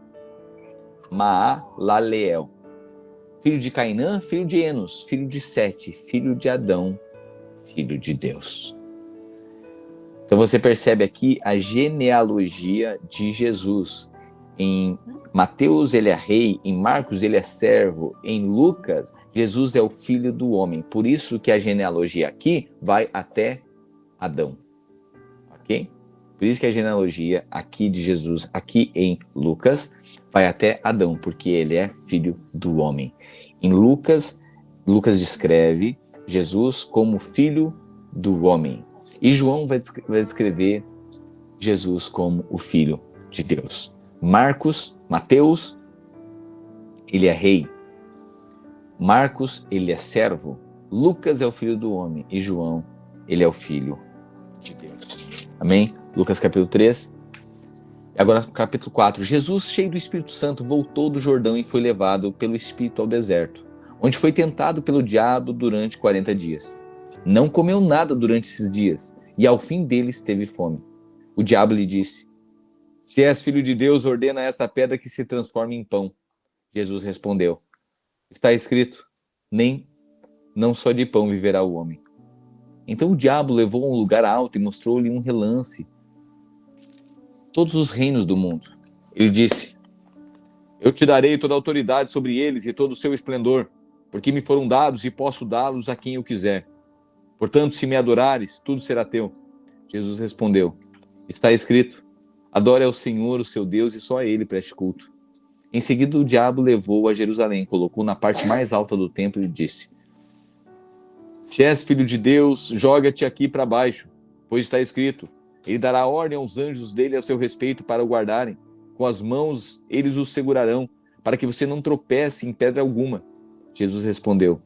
filho de Cainã, filho de Enos, filho de Sete, filho de Adão, filho de Deus. Então você percebe aqui a genealogia de Jesus. Em Mateus ele é rei, em Marcos ele é servo, em Lucas Jesus é o filho do homem. Por isso que a genealogia aqui vai até Adão. Ok? Por isso que a genealogia aqui de Jesus, aqui em Lucas, vai até Adão, porque ele é filho do homem. Em Lucas descreve Jesus como filho do homem. E João vai descrever Jesus como o filho de Deus. Mateus, ele é rei. Marcos, ele é servo. Lucas é o filho do homem. E João, ele é o filho de Deus. Amém? Lucas capítulo 3. E agora capítulo 4. Jesus, cheio do Espírito Santo, voltou do Jordão e foi levado pelo Espírito ao deserto, onde foi tentado pelo diabo durante 40 dias. Não comeu nada durante esses dias, e ao fim deles teve fome. O diabo lhe disse: se és filho de Deus, ordena a essa pedra que se transforme em pão. Jesus respondeu: está escrito, não só de pão viverá o homem. Então o diabo levou a um lugar alto e mostrou-lhe um relance todos os reinos do mundo. Ele disse: eu te darei toda a autoridade sobre eles e todo o seu esplendor, porque me foram dados e posso dá-los a quem eu quiser. Portanto, se me adorares, tudo será teu. Jesus respondeu: está escrito, adore ao Senhor, o seu Deus, e só a ele preste culto. Em seguida, o diabo levou-o a Jerusalém, colocou na parte mais alta do templo e disse: se és filho de Deus, joga-te aqui para baixo, pois está escrito, ele dará ordem aos anjos dele a seu respeito para o guardarem. Com as mãos eles o segurarão, para que você não tropece em pedra alguma. Jesus respondeu: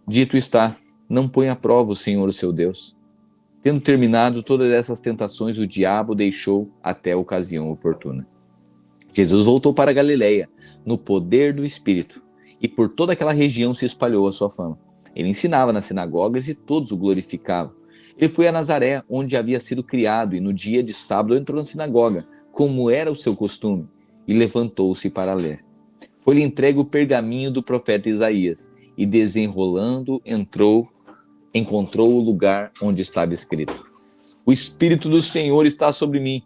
dito está, não põe à prova o Senhor, o seu Deus. Tendo terminado todas essas tentações, o diabo deixou até a ocasião oportuna. Jesus voltou para a Galileia, no poder do Espírito, e por toda aquela região se espalhou a sua fama. Ele ensinava nas sinagogas e todos o glorificavam. Ele foi a Nazaré, onde havia sido criado, e no dia de sábado entrou na sinagoga, como era o seu costume, e levantou-se para ler. Foi-lhe entregue o pergaminho do profeta Isaías, e desenrolando, encontrou o lugar onde estava escrito: o Espírito do Senhor está sobre mim,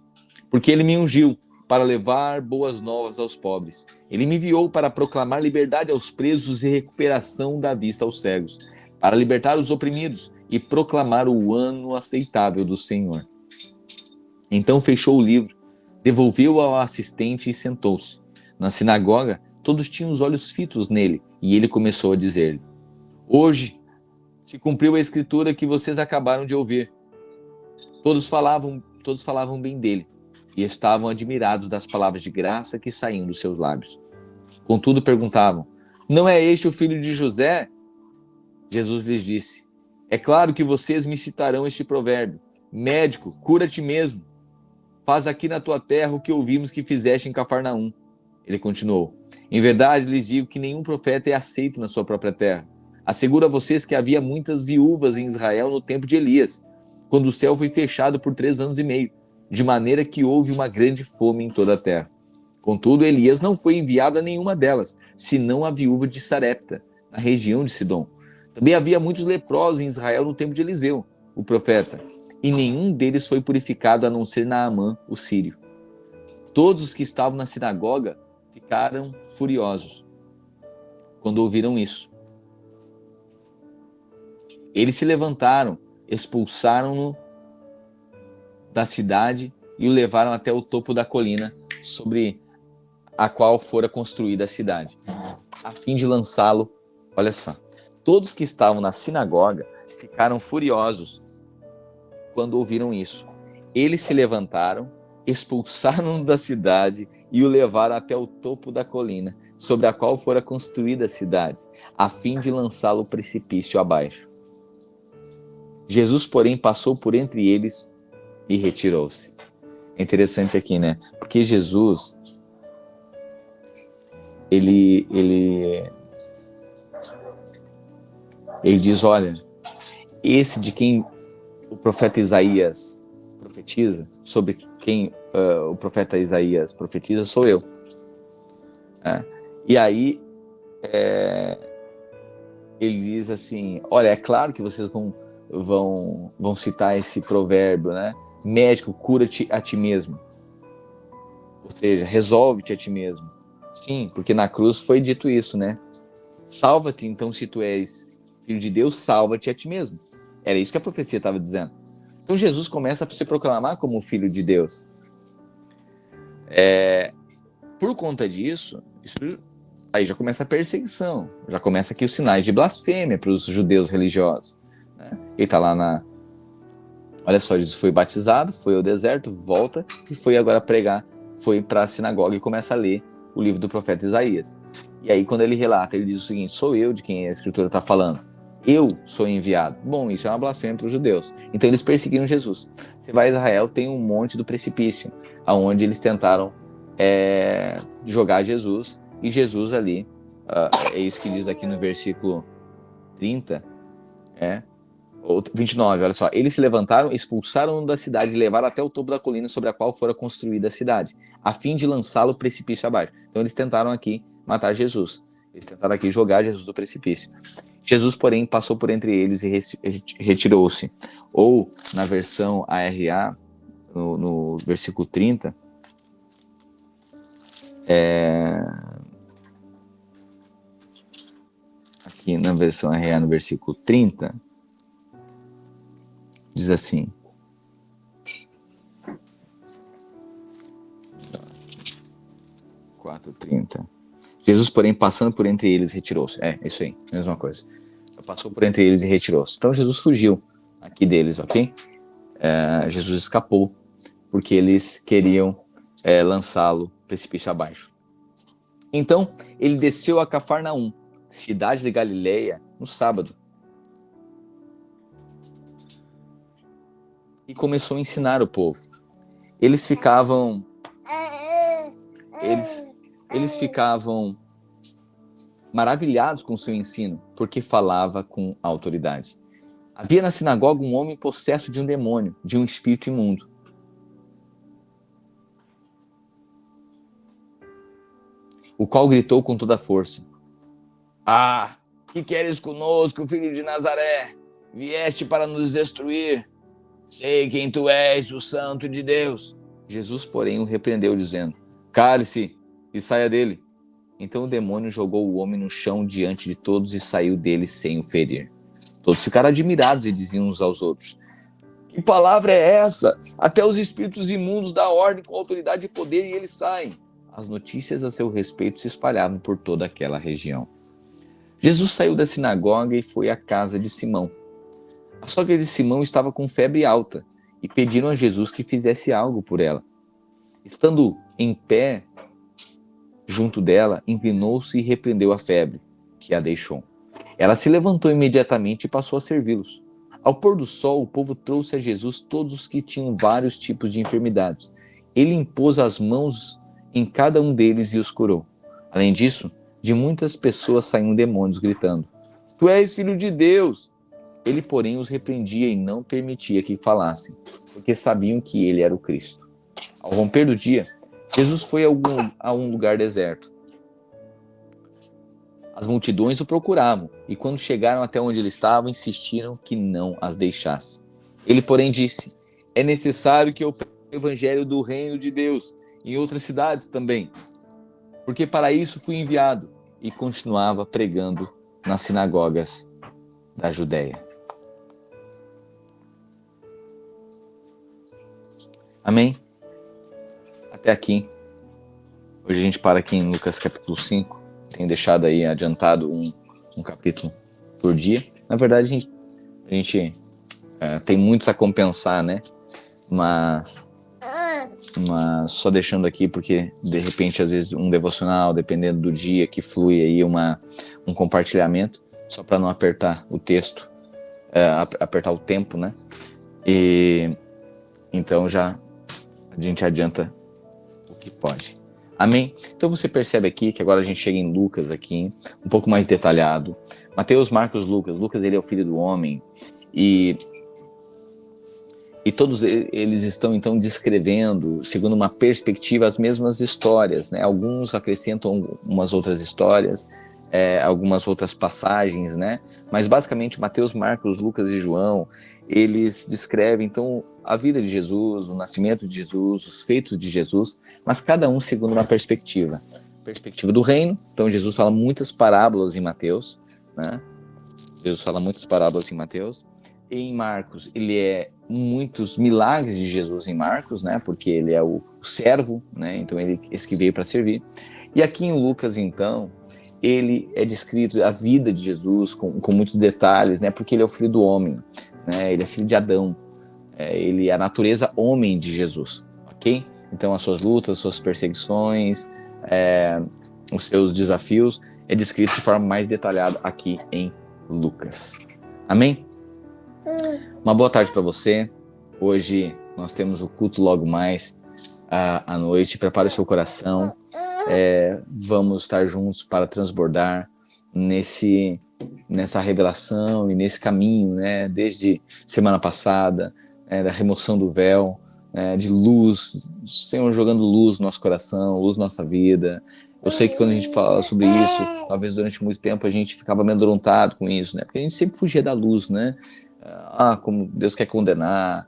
porque ele me ungiu para levar boas novas aos pobres. Ele me enviou para proclamar liberdade aos presos e recuperação da vista aos cegos, para libertar os oprimidos e proclamar o ano aceitável do Senhor. Então fechou o livro, devolveu-o ao assistente e sentou-se. Na sinagoga, todos tinham os olhos fitos nele, e ele começou a dizer-lhe: hoje se cumpriu a escritura que vocês acabaram de ouvir. Todos falavam bem dele, e estavam admirados das palavras de graça que saíam dos seus lábios. Contudo perguntavam: não é este o filho de José? Jesus lhes disse: é claro que vocês me citarão este provérbio: médico, cura-te mesmo. Faz aqui na tua terra o que ouvimos que fizeste em Cafarnaum. Ele continuou: em verdade lhes digo que nenhum profeta é aceito na sua própria terra. Asseguro a vocês que havia muitas viúvas em Israel no tempo de Elias, quando o céu foi fechado por 3 anos e meio, de maneira que houve uma grande fome em toda a terra. Contudo, Elias não foi enviado a nenhuma delas, senão a viúva de Sarepta, na região de Sidom. Também havia muitos leprosos em Israel no tempo de Eliseu, o profeta, e nenhum deles foi purificado a não ser Naamã, o sírio. Todos os que estavam na sinagoga ficaram furiosos quando ouviram isso. Eles se levantaram, expulsaram-no da cidade e o levaram até o topo da colina sobre a qual fora construída a cidade, a fim de lançá-lo. Olha só, todos que estavam na sinagoga ficaram furiosos quando ouviram isso. Eles se levantaram, expulsaram-no da cidade e o levaram até o topo da colina sobre a qual fora construída a cidade, a fim de lançá-lo precipício abaixo. Jesus, porém, passou por entre eles e retirou-se. É interessante aqui, né? Porque Jesus, ele diz: olha, esse de quem o profeta Isaías profetiza, sobre quem o profeta Isaías profetiza sou eu. E aí ele diz assim, olha, é claro que vocês vão citar esse provérbio, né? Médico, cura-te a ti mesmo. Ou seja, resolve-te a ti mesmo. Sim, porque na cruz foi dito isso, né? Salva-te, então, se tu és filho de Deus, salva-te a ti mesmo. Era isso que a profecia estava dizendo. Então Jesus começa a se proclamar como filho de Deus. Por conta disso, aí já começa a perseguição, já começa aqui os sinais de blasfêmia para os judeus religiosos. Né? Ele está lá Olha só, Jesus foi batizado, foi ao deserto, volta e foi agora pregar, foi para a sinagoga e começa a ler o livro do profeta Isaías. E aí quando ele relata, ele diz o seguinte, sou eu de quem a escritura está falando. Eu sou enviado. Bom, isso é uma blasfêmia para os judeus. Então eles perseguiram Jesus. Você vai a Israel, tem um monte do precipício, aonde eles tentaram jogar Jesus, e Jesus ali, é isso que diz aqui no versículo 30, ou 29, olha só. Eles se levantaram, expulsaram-no da cidade e levaram até o topo da colina sobre a qual fora construída a cidade, a fim de lançá-lo precipício abaixo. Então eles tentaram aqui matar Jesus. Eles tentaram aqui jogar Jesus do precipício. Jesus, porém, passou por entre eles e retirou-se. Ou, na versão ARA, no versículo 30, aqui na versão ARA, no versículo 30, diz assim, Jesus, porém, passando por entre eles, retirou-se. Isso aí, mesma coisa. Passou por entre eles e retirou-se. Então, Jesus fugiu aqui deles, ok? Jesus escapou, porque eles queriam lançá-lo precipício abaixo. Então, ele desceu a Cafarnaum, cidade de Galileia, no sábado. E começou a ensinar o povo. Eles ficavam maravilhados com o seu ensino, porque falava com autoridade. Havia na sinagoga um homem possesso de um demônio, de um espírito imundo. O qual gritou com toda a força: que queres conosco, filho de Nazaré? Vieste para nos destruir? Sei quem tu és, o Santo de Deus. Jesus, porém, o repreendeu, dizendo: cale-se e saia dele. Então o demônio jogou o homem no chão diante de todos e saiu dele sem o ferir. Todos ficaram admirados e diziam uns aos outros: que palavra é essa? Até os espíritos imundos dão ordem com autoridade e poder e eles saem. As notícias a seu respeito se espalhavam por toda aquela região. Jesus saiu da sinagoga e foi à casa de Simão. A sogra de Simão estava com febre alta e pediram a Jesus que fizesse algo por ela. Estando em pé junto dela, inclinou-se e repreendeu a febre, que a deixou. Ela se levantou imediatamente e passou a servi-los. Ao pôr do sol, o povo trouxe a Jesus todos os que tinham vários tipos de enfermidades. Ele impôs as mãos em cada um deles e os curou. Além disso, de muitas pessoas saíam demônios gritando: tu és filho de Deus! Ele, porém, os repreendia e não permitia que falassem, porque sabiam que ele era o Cristo. Ao romper do dia, Jesus foi a um lugar deserto. As multidões o procuravam, e quando chegaram até onde ele estava, insistiram que não as deixasse. Ele, porém, disse: é necessário que eu pregue o evangelho do reino de Deus em outras cidades também, porque para isso fui enviado. E continuava pregando nas sinagogas da Judéia. Amém? Até aqui. Hoje a gente para aqui em Lucas capítulo 5. Tenho deixado aí adiantado um capítulo por dia. Na verdade, a gente tem muitos a compensar, né? Mas só deixando aqui porque, de repente, às vezes um devocional, dependendo do dia que flui aí um compartilhamento, só para não apertar o texto, apertar o tempo, né? E então já a gente adianta o que pode. Amém? Então você percebe aqui que agora a gente chega em Lucas aqui, um pouco mais detalhado. Mateus, Marcos, Lucas. Lucas, ele é o filho do homem. E E todos eles estão, então, descrevendo, segundo uma perspectiva, as mesmas histórias, né? Alguns acrescentam umas outras histórias, algumas outras passagens, né? Mas, basicamente, Mateus, Marcos, Lucas e João, eles descrevem, então, a vida de Jesus, o nascimento de Jesus, os feitos de Jesus, mas cada um segundo uma perspectiva. Perspectiva do reino, então Jesus fala muitas parábolas em Mateus, né? Jesus fala muitas parábolas em Mateus. Em Marcos, ele é muitos milagres de Jesus em Marcos, né? Porque ele é o servo, né? Então ele esse que veio para servir. E aqui em Lucas, então, ele é descrito a vida de Jesus com muitos detalhes, né? Porque ele é o filho do homem, né? Ele é filho de Adão. Ele é a natureza homem de Jesus, ok? Então as suas lutas, as suas perseguições, os seus desafios é descrito de forma mais detalhada aqui em Lucas. Amém? Uma boa tarde para você. Hoje nós temos o culto logo mais à noite. Prepare o seu coração. Vamos estar juntos para transbordar nessa revelação e nesse caminho, né? Desde semana passada, da remoção do véu, de luz, o Senhor jogando luz no nosso coração, luz na nossa vida. Eu sei que quando a gente fala sobre isso, talvez durante muito tempo a gente ficava amedrontado com isso, né? Porque a gente sempre fugia da luz, né? Como Deus quer condenar,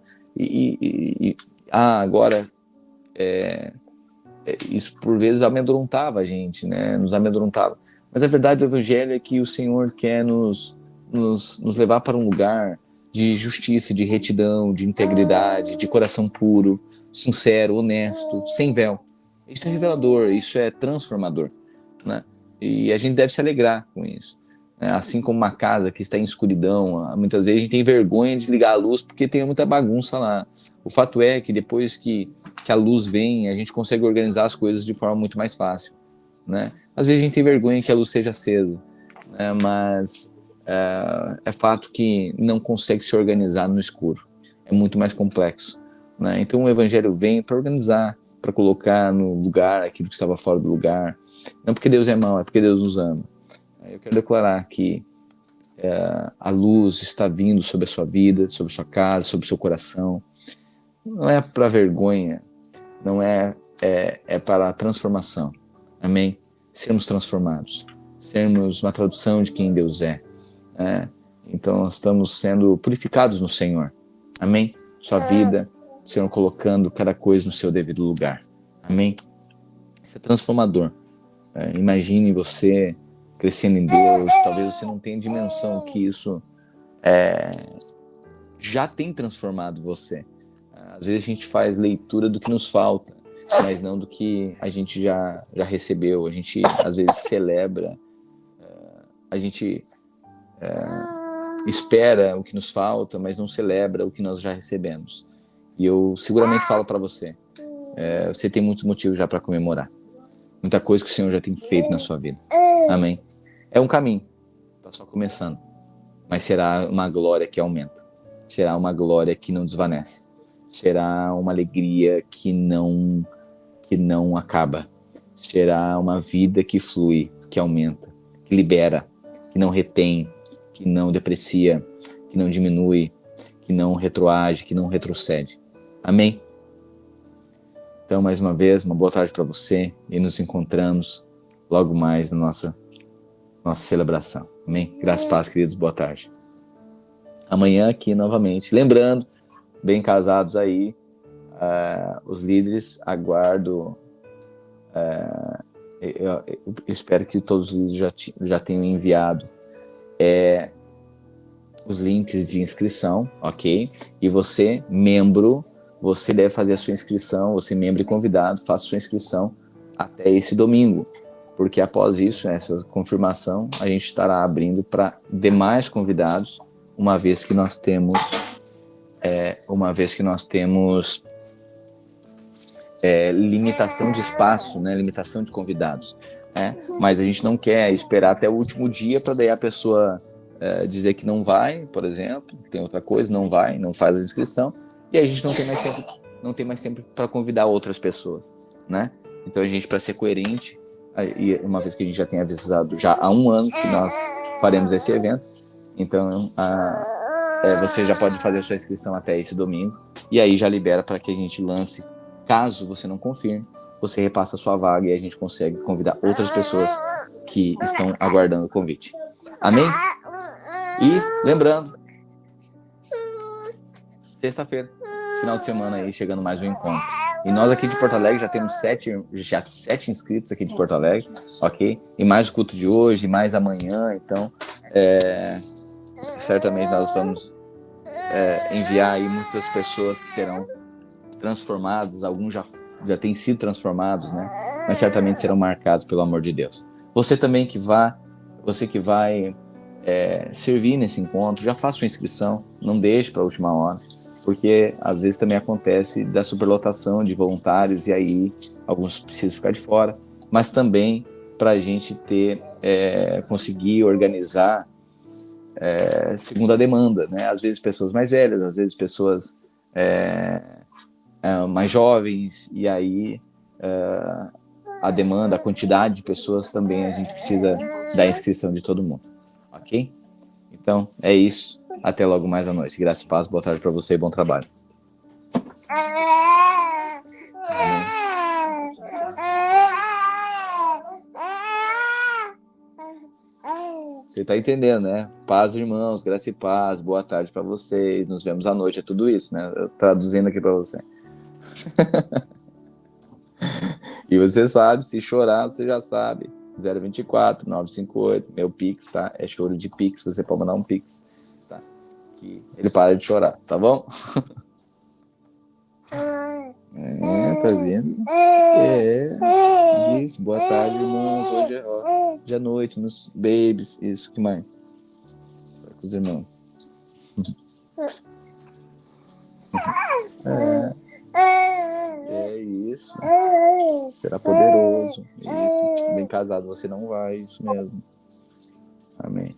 agora isso por vezes amedrontava a gente, né? Nos amedrontava. Mas a verdade do Evangelho é que o Senhor quer nos levar para um lugar de justiça, de retidão, de integridade, de coração puro, sincero, honesto, sem véu. Isso é revelador, isso é transformador, né? E a gente deve se alegrar com isso. Assim como uma casa que está em escuridão, muitas vezes a gente tem vergonha de ligar a luz porque tem muita bagunça lá. O fato é que depois que a luz vem, a gente consegue organizar as coisas de forma muito mais fácil, né? Às vezes a gente tem vergonha que a luz seja acesa, né? Mas é fato que não consegue se organizar no escuro. É muito mais complexo, né? Então o Evangelho vem para organizar, para colocar no lugar aquilo que estava fora do lugar. Não porque Deus é mau, é porque Deus nos ama. Eu quero declarar que a luz está vindo sobre a sua vida, sobre a sua casa, sobre o seu coração. Não é para vergonha, não é para a transformação. Amém? Sermos transformados, sermos uma tradução de quem Deus é. Então nós estamos sendo purificados no Senhor. Amém? Sua vida, o Senhor colocando cada coisa no seu devido lugar. Amém? Isso é transformador. Imagine você crescendo em Deus, talvez você não tenha dimensão que isso já tem transformado você. Às vezes a gente faz leitura do que nos falta, mas não do que a gente já recebeu. A gente às vezes celebra, a gente espera o que nos falta, mas não celebra o que nós já recebemos. E eu seguramente falo para você, você tem muitos motivos já para comemorar. Muita coisa que o Senhor já tem feito na sua vida. Amém? É um caminho, está só começando. Mas será uma glória que aumenta. Será uma glória que não desvanece. Será uma alegria que não acaba. Será uma vida que flui, que aumenta, que libera, que não retém, que não deprecia, que não diminui, que não retroage, que não retrocede. Amém? Então, mais uma vez, uma boa tarde para você e nos encontramos logo mais na nossa celebração. Amém? Graças a paz, queridos. Boa tarde. Amanhã aqui novamente. Lembrando, bem casados aí, os líderes, aguardo. Eu espero que todos os líderes já tenham enviado os links de inscrição, ok? E você, membro, você deve fazer a sua inscrição, você membro e convidado, faça sua inscrição até esse domingo, porque após isso, essa confirmação, a gente estará abrindo para demais convidados, uma vez que nós temos limitação de espaço, né? Limitação de convidados, né? Mas a gente não quer esperar até o último dia para daí a pessoa dizer que não vai, por exemplo, tem outra coisa, não vai, não faz a inscrição, e aí a gente não tem mais tempo para convidar outras pessoas, né? Então a gente, para ser coerente, e uma vez que a gente já tem avisado já há 1 ano que nós faremos esse evento, então você já pode fazer a sua inscrição até esse domingo, e aí já libera para que a gente lance. Caso você não confirme, você repassa a sua vaga e a gente consegue convidar outras pessoas que estão aguardando o convite. Amém? E lembrando, sexta-feira, final de semana aí, chegando mais um encontro. E nós aqui de Porto Alegre já temos sete inscritos aqui de Porto Alegre, ok? E mais o culto de hoje, mais amanhã, então certamente nós vamos enviar aí muitas pessoas que serão transformados, alguns já têm sido transformados, né? Mas certamente serão marcados pelo amor de Deus. Você também você que vai servir nesse encontro, já faça sua inscrição, não deixe para a última hora, porque às vezes também acontece da superlotação de voluntários e aí alguns precisam ficar de fora, mas também para a gente conseguir organizar segundo a demanda, né? Às vezes pessoas mais velhas, às vezes pessoas mais jovens, e aí a demanda, a quantidade de pessoas também, a gente precisa da inscrição de todo mundo, ok? Então, é isso. Até logo mais à noite. Graça e paz, boa tarde para você e bom trabalho. Você tá entendendo, né? Paz, irmãos, graça e paz, boa tarde para vocês. Nos vemos à noite, é tudo isso, né? Eu traduzindo aqui para você. E você sabe, se chorar, você já sabe. 024 958, meu Pix, tá? É choro de Pix, você pode mandar um Pix, tá? Que ele para de chorar, tá bom? Tá vendo? Isso, boa tarde, irmãos. Hoje é noite, nos babies, isso, que mais? Vai com os irmãos. Isso. Será poderoso. Isso. Bem casado, você não vai, isso mesmo. Amém.